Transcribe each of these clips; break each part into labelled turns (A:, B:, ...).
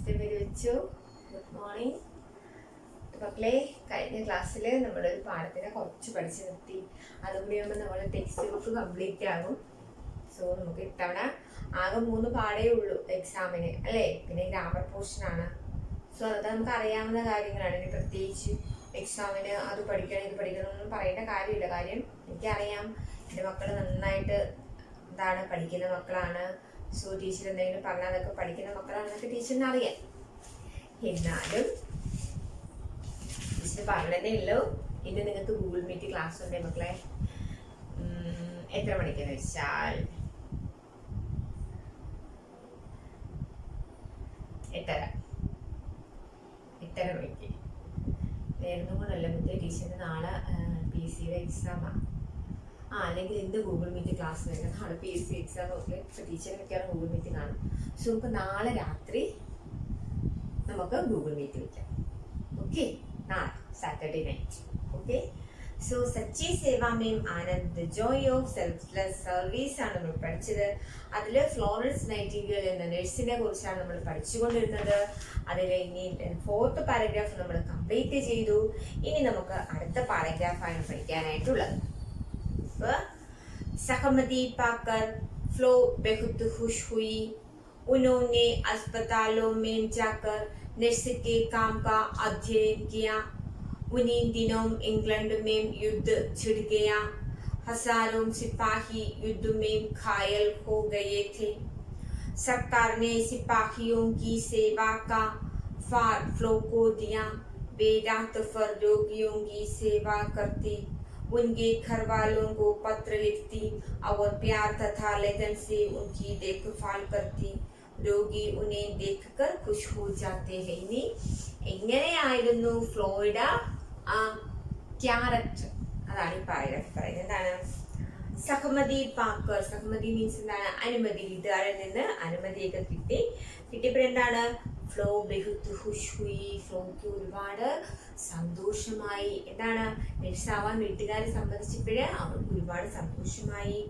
A: നമസ്തേ വെച്ചു. Good morning മക്കളെ. കഴിഞ്ഞ ക്ലാസ്സിൽ നമ്മളൊരു പാഠത്തിനെ കുറച്ച് പഠിച്ചു നിർത്തി. അതുകൂടി ആകുമ്പോൾ നമ്മൾ ടെക്സ്റ്റ് ബുക്ക് കംപ്ലീറ്റ് ആകും. സോ നമുക്ക് ഇത്തവണ ആകെ 3 പാഠേ ഉള്ളൂ എക്സാമിന്, അല്ലേ? പിന്നെ ഗ്രാമർ പോർഷനാണ്. സോ അത് നമുക്ക് അറിയാവുന്ന കാര്യങ്ങളാണ്. ഇനി പ്രത്യേകിച്ച് എക്സാമിന് അത് പഠിക്കണം ഇത് പഠിക്കണം എന്നൊന്നും പറയേണ്ട കാര്യമില്ല. കാര്യം എനിക്കറിയാം എൻ്റെ മക്കൾ നന്നായിട്ട് പഠിക്കുന്ന മക്കളാണ്. സോ ടീച്ചർ എന്തെങ്കിലും പറഞ്ഞാൽ അതൊക്കെ പഠിക്കുന്ന മക്കളാണെന്നൊക്കെ ടീച്ചറിന് അറിയാം. എന്നാലും ടീച്ചർ പറഞ്ഞതേ ഉള്ളൂ. ഇന്ന് നിങ്ങൾക്ക് ഗൂഗിൾ മീറ്റ് ക്ലാസ് ഉണ്ട് മക്കളെ. എത്ര മണിക്കെന്ന് വെച്ചാൽ 8:30 മണിക്ക്. നേരത്തെ കൊണ്ടല്ല, മറ്റേ ടീച്ചറിന് നാളെ PSC എക്സാമാണ്. അല്ലെങ്കിൽ എന്ത് ഗൂഗിൾ മീറ്റ് ക്ലാസ് വരുന്നത്? നാളെ PSC എക്സാം. ഓക്കെ, ഇപ്പൊ ടീച്ചറിനൊക്കെയാണ് ഗൂഗിൾ മീറ്റ് കാണും. സോ ഇപ്പൊ നാളെ രാത്രി നമുക്ക് ഗൂഗിൾ മീറ്റ് വയ്ക്കാം. ഓക്കെ, നാളെ Saturday night. Okay, so Sachi Seva ma'am Anand the joy of selfless service ആണ് നമ്മൾ പഠിച്ചത്. അതിൽ ഫ്ലോറൻസ് നൈറ്റിംഗേൽ എന്ന നഴ്സിനെ കുറിച്ചാണ് നമ്മൾ പഠിച്ചുകൊണ്ടിരുന്നത്. അതിൽ ഇനി 4th പാരഗ്രാഫ് നമ്മൾ കംപ്ലീറ്റ് ചെയ്തു. ഇനി നമുക്ക് അടുത്ത പാരഗ്രാഫാണ് പഠിക്കാനായിട്ടുള്ളത്. सहमति पाकर फ्लो बहुत खुश हुई. उन्होंने अस्पतालों में जाकर नर्स के काम का अध्ययन किया. उन्हीं दिनों इंग्लैंड में युद्ध छिड़ गया. हजारों सिपाही युद्ध में घायल हो गए थे. सरकार ने सिपाहियों की सेवा का फ्लो को दिया. वे रात भर रोगियों की सेवा करती, उनके घर वालों को पत्र लिखती और प्यार तथा लगन से उनकी देखभाल करती. രോഗി उन्हें देखकर खुश हो जाते हैं. ഇനി എങ്ങനെയായിരുന്നു ഫ്ലോയുടെ ക്യാരക്ടർ? അതാണ് ഈ പാരഗ്രാഫ് പറയുന്നത്. എന്താണ്? സഹമതി പാക്കർ. സഹമതി മീൻസ് എന്താണ്? അനുമതി. വീട്ടുകാരിൽ നിന്ന് അനുമതിയൊക്കെ കിട്ടിയപ്പോൾ എന്താണ്? ഫ്ലോ ബഹുത്ത് ഖുഷ് ഹുയി. ഫ്ലോയ്ക്ക് ഒരുപാട് സന്തോഷമായി. എന്താണ്? നഴ്സാവാൻ വീട്ടുകാരെ സംബന്ധിച്ചപ്പോഴേ അവർക്ക് ഒരുപാട് സന്തോഷമായി.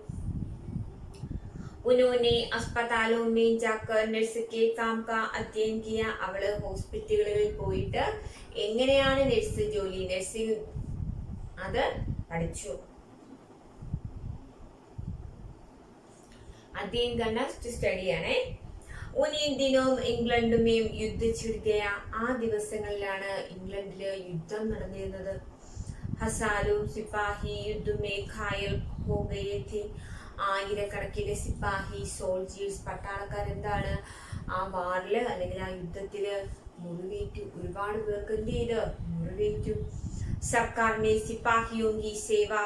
A: उन्होंने अस्पतालों में जाकर नर्स के काम का अध्ययन किया. അവള് ഹോസ്പിറ്റലുകളിൽ പോയിട്ട് എങ്ങനെയാണ് നഴ്സ് ജോലി, നഴ്സിംഗ് അത് പഠിച്ചു. അധ്യയനം കണ്ട സ്റ്റഡി ആണേ. उन्हीं दिनों इंग्लैंड में युद्ध छिड़ गया. ആ ദിവസങ്ങളിലാണ് ഇംഗ്ലണ്ടില് യുദ്ധം നടന്നിരുന്നത്. ഹസാരും സിപ്പാഹി യുദ്ധ में घायल हो गए थे. ആയിരക്കണക്കിന് സിപ്പാഹി സോൾജേഴ്സ് പട്ടാളക്കാർ എന്താണ് ആ വാറില് അല്ലെങ്കിൽ ആ യുദ്ധത്തില് മുറിവേറ്റു. ഒരുപാട് പേർക്ക് എന്ത് ചെയ്ത് മുറിവേറ്റു. സർക്കാരിനെ സിപ്പാഹിയോं की सेवा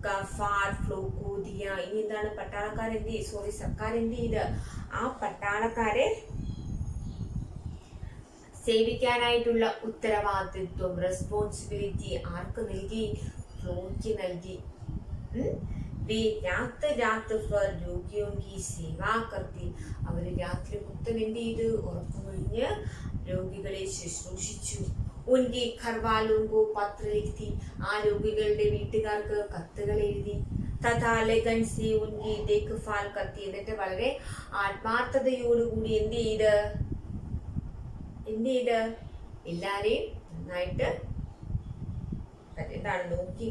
A: का फार फ्लो को दिया. ഇനി എന്താണ്? പട്ടാളക്കാർ സർക്കാർ എന്ത് ചെയ്ത് ആ പട്ടാളക്കാരെ സേവിക്കാനായിട്ടുള്ള ഉത്തരവാദിത്വം, റെസ്പോൺസിബിലിറ്റി ആർക്ക് നൽകി? ഫ്ലോയ്ക്ക് നൽകി. वे रात रात भर रोगियों की सेवा करती. അവർ രാത്രി മൊത്തം എന്ത് ചെയ്ത് ഉറക്കമൊഴിഞ്ഞ് രോഗികളെ ശുശ്രൂഷിച്ചു. उनके घर वालों को पत्र लिखती. ആ രോഗികളുടെ വീട്ടുകാർക്ക് കത്തുകൾ എഴുതി. तथा लगन से उनकी देखभाल करती. എന്നിട്ട് വളരെ ആത്മാർത്ഥതയോടുകൂടി എന്ത് ചെയ്ത് എല്ലാരെയും നന്നായിട്ട് എന്താണ് നോക്കി.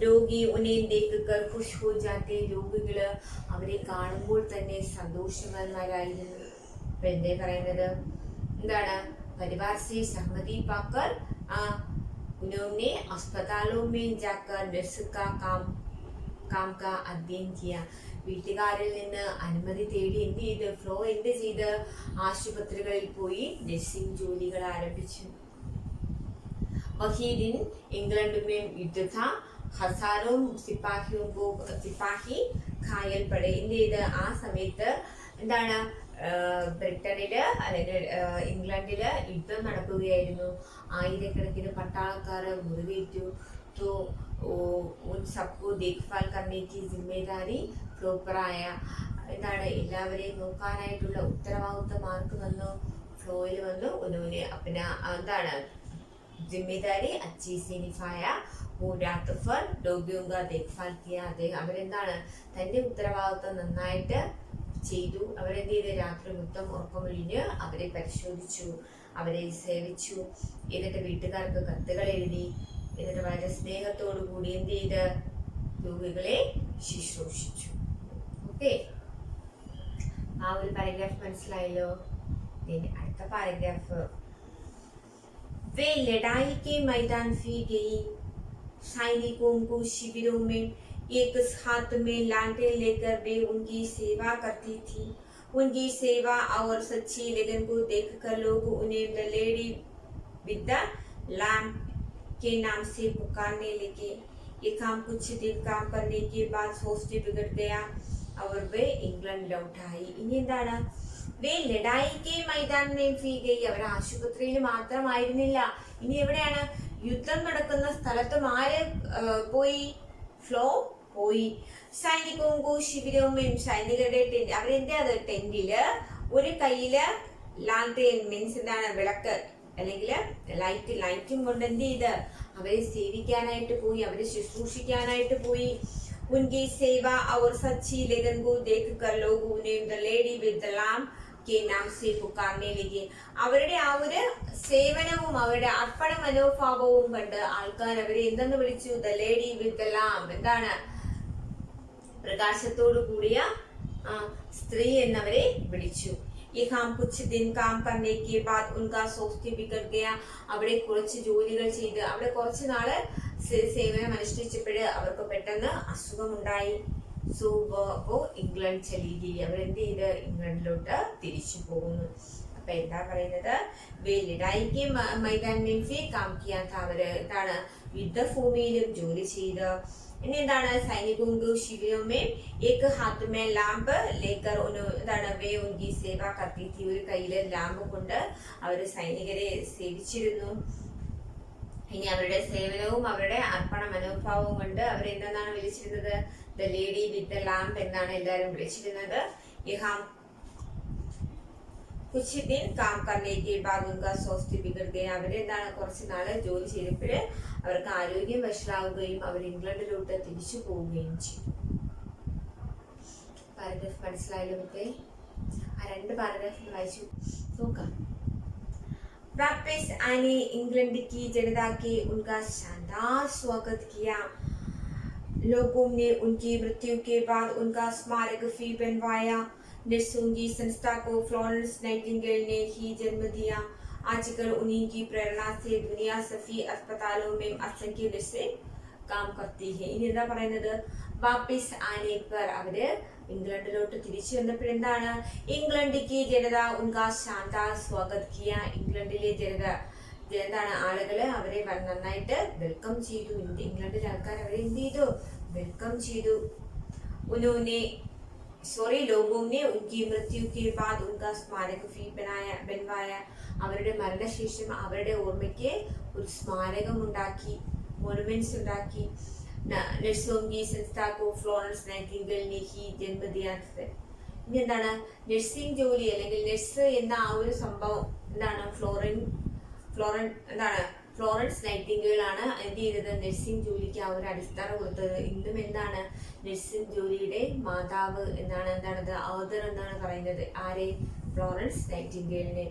A: രോഗി ഉന്നെ ദേക്കർ ഖുഷ് ഹോ ജാത്തെ. രോഗികള് അവരെ കാണുമ്പോൾ തന്നെ സന്തോഷവാന്മാരായിരുന്നു. അപ്പൊ എന്തേ പറയുന്നത്? എന്താണ്? परिवार से सहमति पाकर उन्होंने अस्पतालों में जाकर नर्स का काम का अध्ययन किया. വീട്ടുകാരിൽ നിന്ന് അനുമതി തേടി എന്ത് ചെയ്ത് ഫ്ലോ എന്ത് ചെയ്ത് ആശുപത്രികളിൽ പോയി നഴ്സിംഗ് ജോലികൾ ആരംഭിച്ചു. वही दिन इंग्लैंड में युद्ध था. हजारों സിപ്പാഹി घायल पड़े. എന്ത് ചെയ്ത് ആ സമയത്ത് എന്താണ്? ബ്രിട്ടനില് അല്ലെങ്കിൽ ഇംഗ്ലണ്ടില് യുദ്ധം നടക്കുകയായിരുന്നു. ആയിരക്കണക്കിന് പട്ടാളക്കാര് മുറിവേറ്റു. तो उन सबको देखभाल करने की जिम्मेदारी फ्लो पर आया. എന്താണ്? എല്ലാവരെയും നോക്കാനായിട്ടുള്ള ഉത്തരവാദിത്വം ആർക്ക് വന്നു? ഫ്ലോയിൽ വന്നു. उन्होंने अपना എന്താണ് जिम्मेदारी अच्छी से निभाया. वो रात भर रोगियों का देखभाल किया. അവരെന്താണ്? തന്റെ ഉത്തരവാദിത്വം നന്നായിട്ട് ചെയ്തു. അവരെന്ത് ചെയ്ത് രാത്രി മൊത്തം ഉറക്കമൊഴിഞ്ഞ് അവരെ പരിശോധിച്ചു, അവരെ സേവിച്ചു. എന്നിട്ട് വീട്ടുകാർക്ക് കത്തുകൾ എഴുതി. എന്നിട്ട് വളരെ സ്നേഹത്തോടു കൂടി എന്ത് ചെയ്ത് രോഗികളെ ശുശ്രൂഷിച്ചു. ഓക്കെ, ആ ഒരു പാരഗ്രാഫ് മനസ്സിലായല്ലോ. അടുത്ത പാരഗ്രാഫ്. वे लड़ाई के मैदान फिर गई, सैनिकों को शिविरों में एक हाथ में लालटेन लेकर वे उनकी सेवा करती थी. उनकी सेवा और सच्ची लगन को देखकर लोग उन्हें the lady with the lamp के नाम से पुकारने लगे. ये काम कुछ दिन काम करने के बाद सोचते बिगड़ गया और वे इंग्लैंड लौट आई. ഇനി എന്താണ്? വേ ലഡായിക്ക് മൈതാനിൽ ഫീഗയി. അവർ ആശുപത്രിയിൽ മാത്രമായിരുന്നില്ല, ഇനി എവിടെയാണ്? യുദ്ധം നടക്കുന്ന സ്ഥലത്തും ആര് പോയി? ഫ്ലോ പോയി. സൈനികവും ശിബിരവും സൈനികരുടെ ടെന്റ്, അവരെന്താ അത് ടെന്റില് ഒരു കയ്യില് ലാൽട്ടേൻ മീൻസ് എന്താണ്? വിളക്ക് അല്ലെങ്കിൽ ലൈറ്റും കൊണ്ട് എന്ത് ചെയ്ത് അവരെ സേവിക്കാനായിട്ട് പോയി, അവരെ ശുശ്രൂഷിക്കാനായിട്ട് പോയി. उनकी सेवा और सच्ची लगन को देखकर लोग उन्हें the lady with the lamp के नाम से पुकारने लगे. അവരുടെ ആ ഒരു സേവനവും അവരുടെ അർപ്പണ മനോഭാവവും കണ്ട് ആൾക്കാർ അവരെ എന്തെന്ന് വിളിച്ചു? The lady with the lamp. എന്താണ്? പ്രകാശത്തോടു കൂടിയ സ്ത്രീ എന്നവരെ വിളിച്ചു. ये काम कुछ दिन काम करने के बाद उनका स्वास्थ्य बिगड़ गया. അവിടെ കുറച്ച് ജോലികൾ ചെയ്ത് അവിടെ കുറച്ച് നാള് സേവനം അനുഷ്ഠിച്ചപ്പോഴ് അവർക്ക് പെട്ടെന്ന് അസുഖമുണ്ടായി. സോ वो ഇംഗ്ലണ്ട് ചലി ഗയി. അവരെന്ത് ചെയ്ത് ഇംഗ്ലണ്ടിലോട്ട് തിരിച്ചു പോകുന്നു. അപ്പൊ എന്താ പറയുന്നത്? വേ ലഡായിക്ക് മൈതാനിൽ കാം കിയാ താ. അവര് എന്താണ്? യുദ്ധഭൂമിയിലും ജോലി ചെയ്ത്. ഇനി എന്താണ്? സൈനികവും ശിബിരവും ഏക ഹാത്ത് മേ ലാമ്പ് ലേക്കർ എന്താണ്? വേ ഉൻകി സേവ കർത്തി തി. ഒരു കയ്യില് ലാമ്പ് കൊണ്ട് അവര് സൈനികരെ സേവിച്ചിരുന്നു. ഇനി അവരുടെ സേവനവും അവരുടെ അർപ്പണ മനോഭാവവും കൊണ്ട് അവരെന്താണ് വിളിച്ചിരുന്നത്? The lady with the lamp എന്നാണ് എല്ലാവരും വിളിച്ചിരുന്നത്. കുച്ച് ദിൻ കാം കർണേ കെ ബാദ് ഉൻകാ സ്വാസ്ഥ്യ ബിഗड़ गया. അവരെന്താണ്? കുറച്ച് നാള് ജോലി ചെയ്തപ്പോൾ അവർക്ക് ആരോഗ്യം വഷളാവുകയും അവർ ഇംഗ്ലണ്ടിലോട്ട് തിരിച്ചു പോവുകയും ചെയ്തു. പാരഗ്രാഫ് മനസ്സിലായല്ലോ മക്കളെ? ആ രണ്ട് പാരഗ്രാഫ് വായിച്ചു നോക്കാം. वापस आने इंग्लैंड की जनता के उनका शानदार स्वागत किया. लोगों ने उनकी मृत्यु के बाद उनका स्मारक भी बनवाया. नर्सों की संस्था को फ्लोरेंस नाइटिंगेल ने ही जन्म दिया. आजकल उन्हीं की प्रेरणा से दुनिया सभी अस्पतालों में असंख्य नर्सें काम करती है. ഇനി എന്താ പറയുന്നത്? വാപ്പിസ് ആനെ പർ. അവര് ഇംഗ്ലണ്ടിലോട്ട് തിരിച്ചു വന്നപ്പോഴെന്താണ്? ഇംഗ്ലണ്ടിക്ക് ജനത ഉൻകാ ശാന്താ സ്വാഗത് കിയ. ഇംഗ്ലണ്ടിലെ ജനത എന്താണ്? ആളുകള് അവരെ നന്നായിട്ട് വെൽക്കം ചെയ്തു. ഇംഗ്ലണ്ടിലെ ആൾക്കാർ അവരെ എന്ത് ചെയ്തു? വെൽക്കം ചെയ്തു. लोगों ने उनकी मृत्यु के बाद उनका स्मारक भी बनवाया. അവരുടെ മരണശേഷം അവരുടെ ഓർമ്മയ്ക്ക് ഒരു സ്മാരകം ഉണ്ടാക്കി, മോണുമെന്റ്സ് ഉണ്ടാക്കി. നഴ്സോं की संस्था को ഫ്ലോറൻസ് നൈറ്റിംഗേൽ ने ही जन्म दिया. ഇനി എന്താണ്? നഴ്സിംഗ് ജോലി അല്ലെങ്കിൽ നഴ്സ് എന്ന ആ ഒരു സംഭവം എന്താണ്? ഫ്ലോറൻസ് നൈറ്റിംഗേൽ ആണ് എന്ത് ചെയ്തത്? നഴ്സിംഗ് ജോലിക്ക് ആ ഒരു അടിസ്ഥാനം കൊടുത്തത്. ഇന്നും എന്താണ്? നഴ്സിംഗ് ജോലിയുടെ മാതാവ് എന്നാണ് എന്താണത്? ഓദർ എന്നാണ് പറയുന്നത്. ആരെ? ഫ്ലോറൻസ് നൈറ്റിംഗേലിനെ.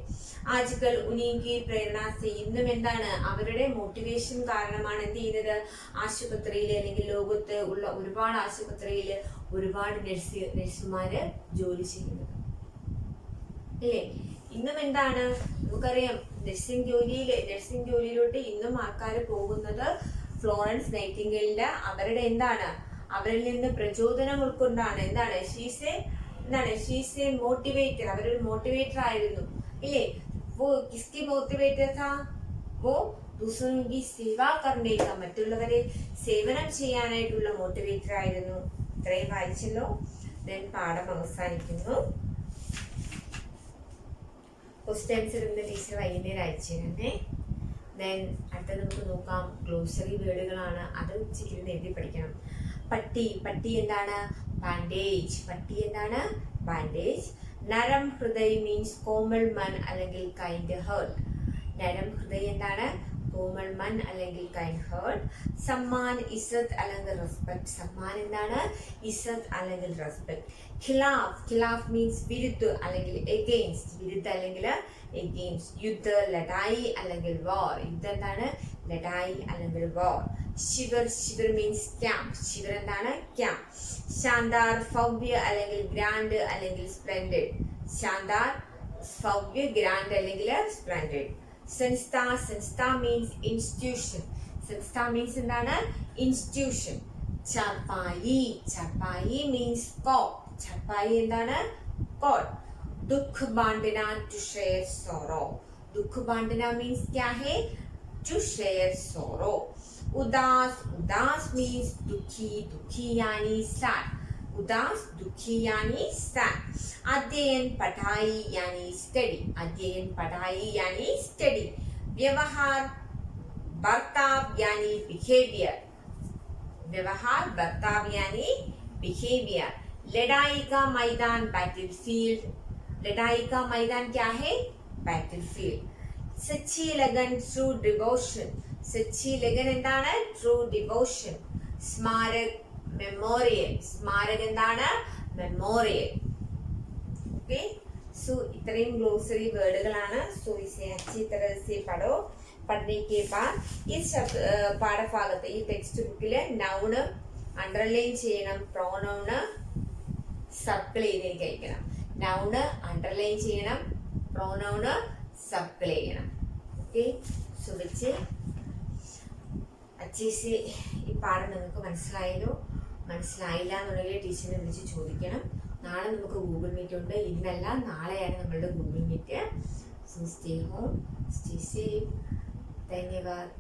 A: ആജ്കൽ ഉനീങ്കി പ്രേരണ സെ. ഇന്നും എന്താണ്? അവരുടെ മോട്ടിവേഷൻ കാരണമാണ് എന്ത് ചെയ്യുന്നത്? ആശുപത്രിയിൽ അല്ലെങ്കിൽ ലോകത്ത് ഉള്ള ഒരുപാട് ആശുപത്രിയിൽ ഒരുപാട് നഴ്സുമാര് ജോലി ചെയ്യുന്നത് അല്ലേ? ഇന്നും എന്താണ്? നമുക്കറിയാം നഴ്സിംഗ് ജോലിയിലോട്ട് ഇന്നും ആൾക്കാർ പോകുന്നത് ഫ്ലോറൻസ് നൈറ്റിംഗേലിന്റെ അവരുടെ എന്താണ്? അവരിൽ നിന്ന് പ്രചോദനം ഉൾക്കൊണ്ടാണ്. എന്താണ്? She's A motivator. അവരൊരു മോട്ടിവേറ്റർ ആയിരുന്നു ഇല്ലേ? वो किसकी मोटिवेटर था? वो दूसरों की सेवा करने का, മറ്റുള്ളവരെ സേവനം ചെയ്യാനായിട്ടുള്ള മോട്ടിവേറ്റർ ആയിരുന്നു. ഇത്രയും വായിച്ചല്ലോ. ദെൻ പാഠം അവസാനിക്കുന്നു. ക്വസ്റ്റ്യൻസ് ഇന്ന് ടീച്ചർ വൈകുന്നേരം അയച്ചു തരണേ. ദെൻ അടുത്ത നമുക്ക് നോക്കാം. ഗ്ലോസറി വേർഡുകളാണ്, അത് ഉച്ചയ്ക്കിരുന്ന് എഴുതി പഠിക്കണം. പട്ടി എന്താണ്? ബാൻഡേജ്. പട്ടി എന്താണ്? ബാൻഡേജ്. നരം ഹൃദയ് മീൻസ് കോമൾ മൻ അല്ലെങ്കിൽ കൈൻഡ് ഹേർട്ട്. നരം ഹൃദയ് എന്താണ്? കോമൾമൻ അല്ലെങ്കിൽ കൈൻഡ് ഹേർട്ട്. സമ്മാൻ ഇസത്ത് അല്ലെങ്കിൽ റെസ്പെക്ട്. സമ്മാൻ എന്താണ്? ഇസത്ത് അല്ലെങ്കിൽ റെസ്പെക്ട്. ഖിലാഫ്, ഖിലാഫ് മീൻസ് വിരുദ്ധ അല്ലെങ്കിൽ എഗെയിൻസ്റ്റ്, വിരുദ്ധ അല്ലെങ്കിൽ എഗെയിൻസ്റ്റ്. യുദ്ധ, ലഡായി അല്ലെങ്കിൽ വാർ. യുദ്ധം എന്താണ്? ലഡായി അല്ലെങ്കിൽ വാർ. ശിവർ, ശിവർ മീൻസ് ക്യാമ്പ്. ശിവർ എന്താണ്? ക്യാമ്പ്. ശാന്താർ, ഭവ്യ അല്ലെങ്കിൽ ഗ്രാൻഡ് അല്ലെങ്കിൽ സ്പ്ലെൻഡഡ്. ശാന്താർ, ഭവ്യ, ഗ്രാൻഡ് അല്ലെങ്കിൽ സ്പ്ലെൻഡഡ്. സംസ്ഥ, സംസ്ഥ മീൻസ് ഇൻസ്റ്റിറ്റ്യൂഷൻ. സംസ്ഥ മീൻസ് എന്താണ്? ഇൻസ്റ്റിറ്റ്യൂഷൻ. ചാപ്പായി, ചാപ്പായി മീൻസ് കോട്ട്. ചാപ്പായി എന്താണ്? കോട്ട്. ദുഃഖ ബാंटना टू शेयर sorrow. दुख बांटना means क्या है? To share sorrow. उदास, उदास means दुखी, दुखी यानी sad. उदास, दुखी यानी sad. अध्ययन, पढ़ाई यानी study. अध्ययन, पढ़ाई यानी study. व्यवहार, बर्ताव यानी behavior. व्यवहार, बर्ताव यानी behavior. लड़ाई का मैदान battlefield. लड़ाई का मैदान क्या है? battlefield. सच्ची लगन true devotion. सच्ची लगन എന്താണ്? true devotion. Smarak, memorial. Smarak എന്താണ്? മെമ്മോറിയൽ. ഓക്കെ, सो इतने ग्लोसरी वर्डुകളാണ്. सो इसे अच्छी तरह से पढ़ो. पढ़ने के बाद इस പാഠഭാഗത്ത് ഈ ടെക്സ്റ്റ് ബുക്കിൽ നൗൺ അണ്ടർലൈൻ ചെയ്യണം, പ്രോനൗൺ സർക്കിൾ ചെയ്ത് അയക്കണം. നൗൺ അണ്ടർലൈൻ ചെയ്യണം, പ്രോനൗൺ സർക്കിൾ ചെയ്യണം. ഓക്കെ, സോ വെച്ച് अच्छे से ഈ പാഠം നിങ്ങൾക്ക് മനസ്സിലായല്ലോ? മനസ്സിലായില്ല എന്നുണ്ടെങ്കിൽ ടീച്ചറിനെ വിളിച്ച് ചോദിക്കണം. നാളെ നമുക്ക് ഗൂഗിൾ മീറ്റ് ഉണ്ട്. ഇന്നല്ല, നാളെയാണ് നമ്മളുടെ Google meet. So stay home, stay safe. ധന്യവാദ്.